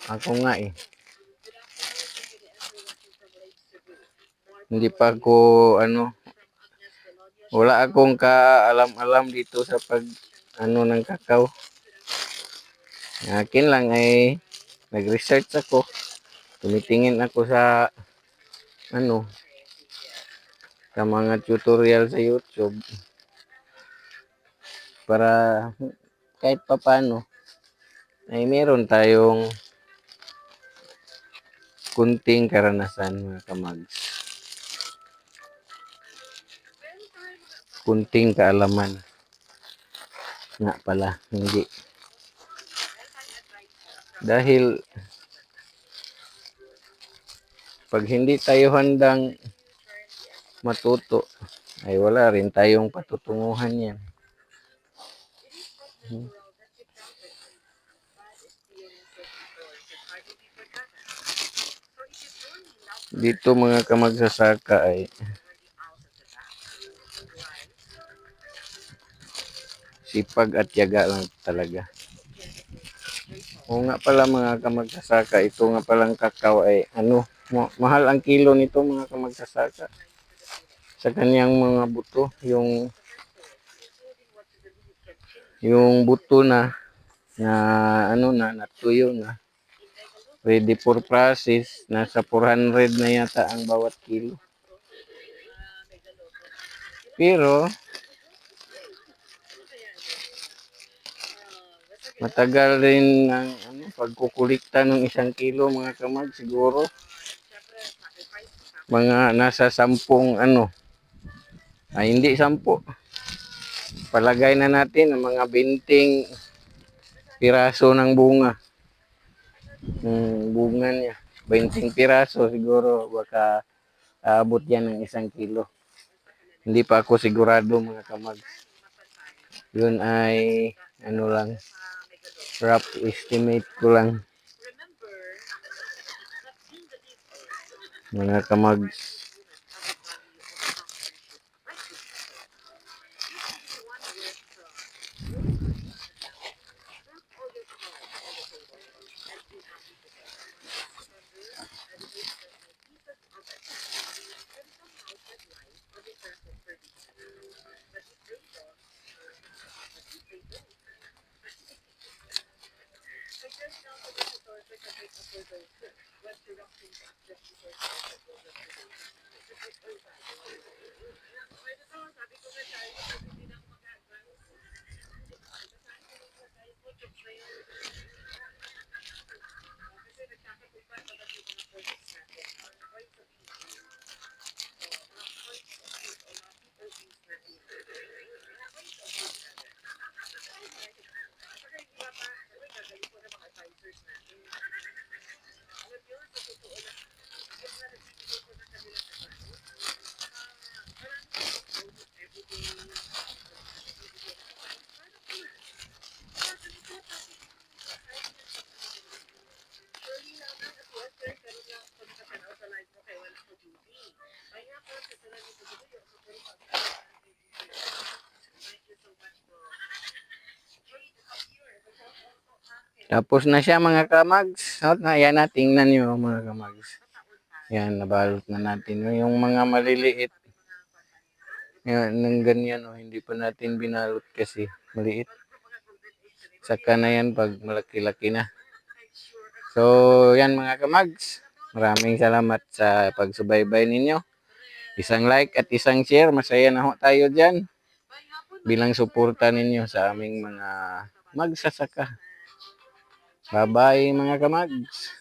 Ako nga eh. Hindi pa ako wala akong kaalam-alam dito sa pag ng kakao. Akin lang ay nag-research ako. Tumitingin ako sa sa mga tutorial sa YouTube para kahit papaano ay meron tayong kunting karanasan mga kamags. Kunting kaalaman. Nga pala, hindi. Dahil pag hindi tayo handang matuto, ay wala rin tayong patutunguhan yan. Dito mga kamagsasaka ay sipag at tiyaga lang talaga. O nga pala mga kamagsasaka, ito nga palang kakao ay mahal ang kilo nito mga kamagsasaka. Sa kanyang mga buto, yung buto na natuyo na. Ready for process, nasa 400 na yata ang bawat kilo. Pero matagal rin ang pagkukulikta ng 1 kilo mga kamag, siguro mga nasa 10 hindi 10. Palagay na natin ang mga 20 piraso ng bunga. Bunga niya, 20 piraso siguro, baka aabot yan ng 1 kilo. Hindi pa ako sigurado mga kamag. Yun ay lang, rough estimate ko lang mga kamag. Tapos na siya mga kamags. Yan na, tingnan nyo mga kamags. Yan, nabalot na natin. Yung mga maliliit. Yan, ng ganyan. Hindi pa natin binalot kasi maliit. Saka na yan pag malaki-laki na. So, yan mga kamags. Maraming salamat sa pagsubaybay ninyo. Isang like at isang share. Masaya na ho tayo dyan. Bilang suporta ninyo sa aming mga magsasaka. Bye-bye mga kamags.